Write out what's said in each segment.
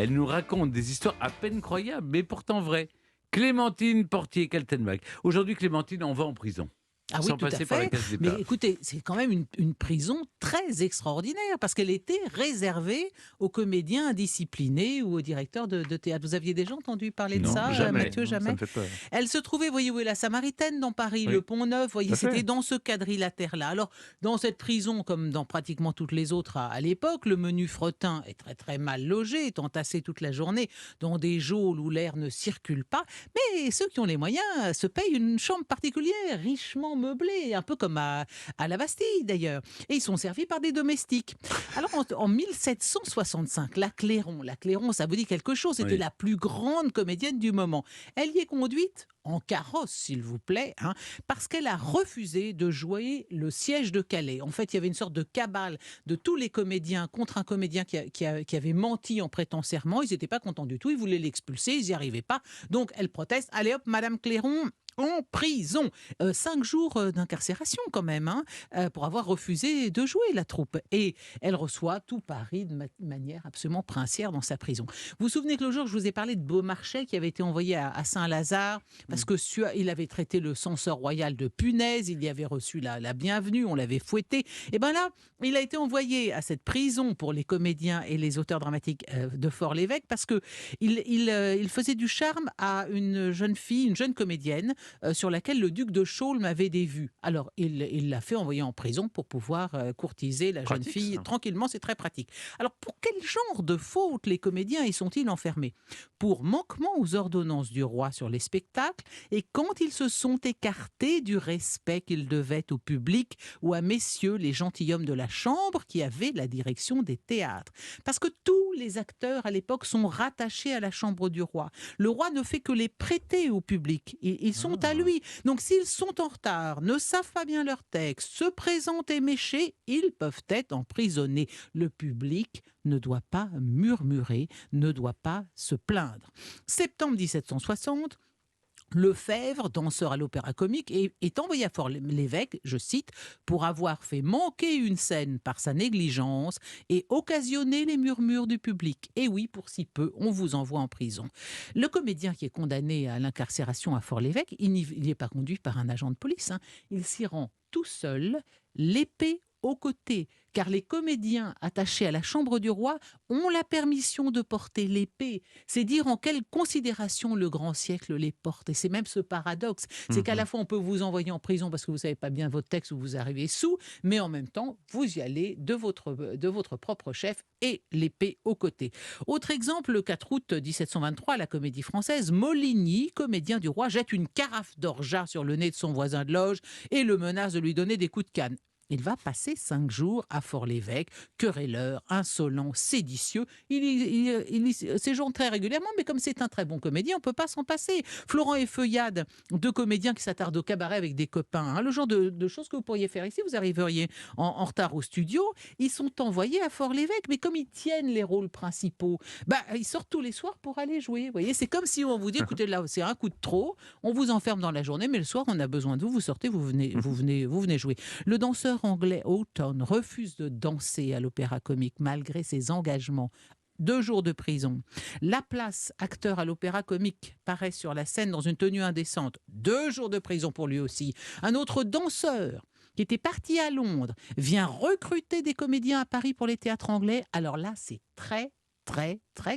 Elle nous raconte des histoires à peine croyables, mais pourtant vraies. Clémentine Portier-Kaltenbach. Aujourd'hui, Clémentine, on va en prison. Ah oui, Sans tout à passer par la fait. case Mais départ. écoutez, c'est quand même une prison très extraordinaire parce qu'elle était réservée aux comédiens indisciplinés ou aux directeurs de théâtre. Vous aviez déjà entendu parler de Non, ça, jamais. Mathieu, Non, ça jamais? me fait peur. Elle se trouvait, voyez où est la Samaritaine dans Paris, Oui, le Pont-Neuf, tout voyez, à fait. c'était dans ce quadrilatère-là. Alors, dans cette prison, comme dans pratiquement toutes les autres à l'époque, le menu fretin est très très mal logé, est entassé toute la journée dans des geôles où l'air ne circule pas. Mais ceux qui ont les moyens se payent une chambre particulière, richement meublée, un peu comme à la Bastille d'ailleurs. Et ils sont servis par des domestiques. Alors en 1765, la Clairon, ça vous dit quelque chose, c'était Oui. la plus grande comédienne du moment. Elle y est conduite en carrosse, s'il vous plaît, parce qu'elle a refusé de jouer le siège de Calais. En fait, il y avait une sorte de cabale de tous les comédiens contre un comédien qui avait menti en prêtant serment. Ils n'étaient pas contents du tout, ils voulaient l'expulser, ils n'y arrivaient pas. Donc, elle proteste. Allez hop, Madame Clairon, en prison. 5 jours d'incarcération quand même, pour avoir refusé de jouer la troupe. Et elle reçoit tout Paris de manière absolument princière dans sa prison. Vous vous souvenez que le jour, je vous ai parlé de Beaumarchais qui avait été envoyé à Saint-Lazare parce que il avait traité le censeur royal de punaise, il y avait reçu la bienvenue, on l'avait fouetté. Et bien là, il a été envoyé à cette prison pour les comédiens et les auteurs dramatiques de Fort-l'Évêque parce que il faisait du charme à une jeune fille, une jeune comédienne sur laquelle le duc de Chaulnes avait des vues. Alors, il l'a fait envoyer en prison pour pouvoir courtiser la jeune Pratique, fille ça. tranquillement, c'est très pratique. Alors, pour quel genre de faute les comédiens y sont-ils enfermés? Pour manquement aux ordonnances du roi sur les spectacles et quand ils se sont écartés du respect qu'ils devaient au public ou à messieurs les gentilshommes de la chambre qui avaient la direction des théâtres. Parce que tous les acteurs à l'époque sont rattachés à la chambre du roi. Le roi ne fait que les prêter au public. Ils sont à lui. Donc s'ils sont en retard, ne savent pas bien leur texte, se présentent éméchés, ils peuvent être emprisonnés. Le public ne doit pas murmurer, ne doit pas se plaindre. Septembre 1760, Lefebvre, danseur à l'Opéra Comique, est envoyé à Fort-l'Évêque, je cite, pour avoir fait manquer une scène par sa négligence et occasionner les murmures du public. Et oui, pour si peu, on vous envoie en prison. Le comédien qui est condamné à l'incarcération à Fort-l'Évêque, il n'y est pas conduit par un agent de police. Il s'y rend tout seul, l'épée au côté, car les comédiens attachés à la chambre du roi ont la permission de porter l'épée. C'est dire en quelle considération le grand siècle les porte. Et c'est même ce paradoxe. C'est qu'à la fois, on peut vous envoyer en prison parce que vous ne savez pas bien votre texte ou vous arrivez sous, mais en même temps, vous y allez de votre propre chef et l'épée au côté. Autre exemple, le 4 août 1723, à la Comédie Française, Moligny, comédien du roi, jette une carafe d'orgeat sur le nez de son voisin de loge et le menace de lui donner des coups de canne. Il va passer 5 jours à Fort-l'Évêque, querelleur, insolent, séditieux. Il y séjourne très régulièrement, mais comme c'est un très bon comédien, on ne peut pas s'en passer. Florent et Feuillade, deux comédiens qui s'attardent au cabaret avec des copains, le genre de choses que vous pourriez faire ici. Vous arriveriez en retard au studio. Ils sont envoyés à Fort-l'Évêque, mais comme ils tiennent les rôles principaux, ils sortent tous les soirs pour aller jouer. Vous voyez, c'est comme si on vous dit, écoutez, là, c'est un coup de trop, on vous enferme dans la journée, mais le soir, on a besoin de vous, vous sortez, vous venez jouer. Le danseur anglais Houghton refuse de danser à l'Opéra Comique malgré ses engagements. 2 jours de prison. Laplace, acteur à l'Opéra Comique, paraît sur la scène dans une tenue indécente. 2 jours de prison pour lui aussi. Un autre danseur qui était parti à Londres vient recruter des comédiens à Paris pour les théâtres anglais. Alors là, c'est très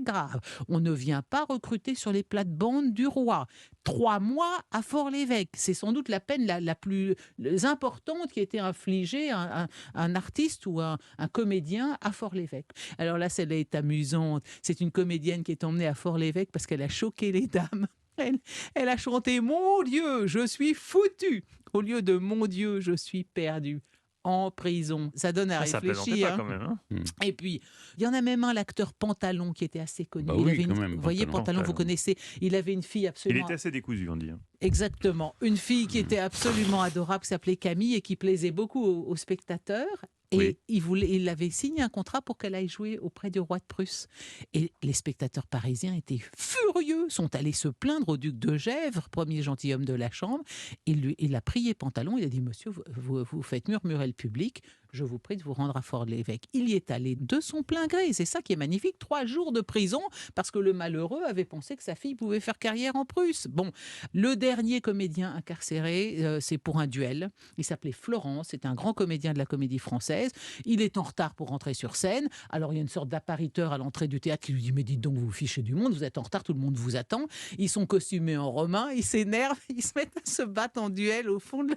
grave. On ne vient pas recruter sur les plates-bandes du roi. 3 mois à Fort-l'Évêque. C'est sans doute la peine la plus importante qui a été infligée à un artiste ou un comédien à Fort-l'Évêque. Alors là, celle-là est amusante. C'est une comédienne qui est emmenée à Fort-l'Évêque parce qu'elle a choqué les dames. Elle a chanté « Mon Dieu, je suis foutue » au lieu de « Mon Dieu, je suis perdue ». En prison. Ça donne à Ça plaisantait réfléchir. pas quand même. Hein. Et puis, il y en a même un, l'acteur Pantalon, qui était assez connu. Bah Il oui, avait quand même, vous voyez, Pantalon, vous connaissez. Il avait une fille Il absolument... était assez décousu, on dit. Exactement. Une fille qui était absolument adorable, qui s'appelait Camille et qui plaisait beaucoup aux spectateurs. Et Oui. il avait signé un contrat pour qu'elle aille jouer auprès du roi de Prusse. Et les spectateurs parisiens étaient furieux, sont allés se plaindre au duc de Gesvres, premier gentilhomme de la Chambre. Il a prié Pantalon, il a dit: Monsieur, vous faites murmurer le public, je vous prie de vous rendre à Fort-l'Évêque. Il y est allé de son plein gré. C'est ça qui est magnifique. 3 jours de prison parce que le malheureux avait pensé que sa fille pouvait faire carrière en Prusse. Bon, le dernier comédien incarcéré, c'est pour un duel. Il s'appelait Florence. C'est un grand comédien de la comédie française. Il est en retard pour rentrer sur scène. Alors il y a une sorte d'appariteur à l'entrée du théâtre qui lui dit: mais dites donc, vous vous fichez du monde, vous êtes en retard, tout le monde vous attend. Ils sont costumés en romain, ils s'énervent, ils se mettent à se battre en duel au fond de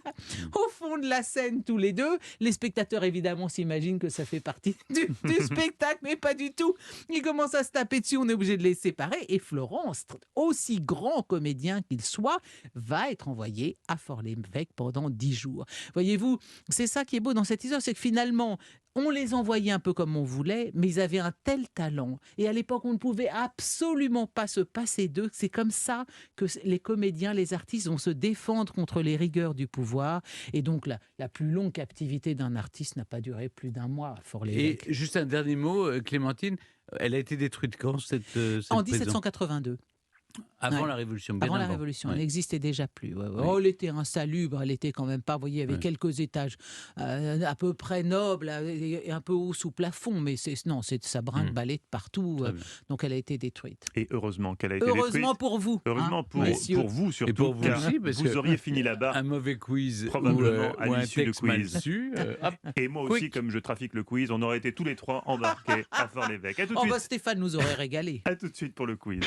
la scène tous les deux. Les spectateurs évidemment s'imaginent que ça fait partie du spectacle, mais pas du tout. Ils commencent à se taper dessus, on est obligé de les séparer. Et Florence, aussi grand comédien qu'il soit, va être envoyé à Fort-l'Évêque pendant 10 jours. Voyez-vous, c'est ça qui est beau dans cette histoire, c'est que finalement, on les envoyait un peu comme on voulait, mais ils avaient un tel talent. Et à l'époque, on ne pouvait absolument pas se passer d'eux. C'est comme ça que les comédiens, les artistes vont se défendre contre les rigueurs du pouvoir. Et donc, la plus longue captivité d'un artiste n'a pas duré plus d'1 mois à Fort-l'Évêque. Et juste un dernier mot, Clémentine, elle a été détruite quand, cette En prison? 1782. Avant Ouais. la Révolution, bien Avant la avant. Révolution, Ouais. elle n'existait déjà plus. Ouais, ouais. Oui. Oh, elle était insalubre, elle était quand même pas. Vous voyez, il y avait Ouais. quelques étages à peu près nobles et un peu haut sous plafond, mais ça brinque-ballait de partout. Très bien. Donc elle a été détruite. Et heureusement qu'elle a été Heureusement détruite. pour vous. Heureusement hein, pour, messieurs. pour vous surtout, Et pour vous car aussi, parce vous que auriez fini là-bas. Un mauvais quiz Probablement à ou un l'issue du texte mal quiz. su, hop. Et moi aussi, Quick. comme je trafique le quiz, on aurait été tous les trois embarqués à Fort-l'Évêque. À tout de Oh suite. bah Stéphane nous aurait régalé. À tout de suite pour le quiz.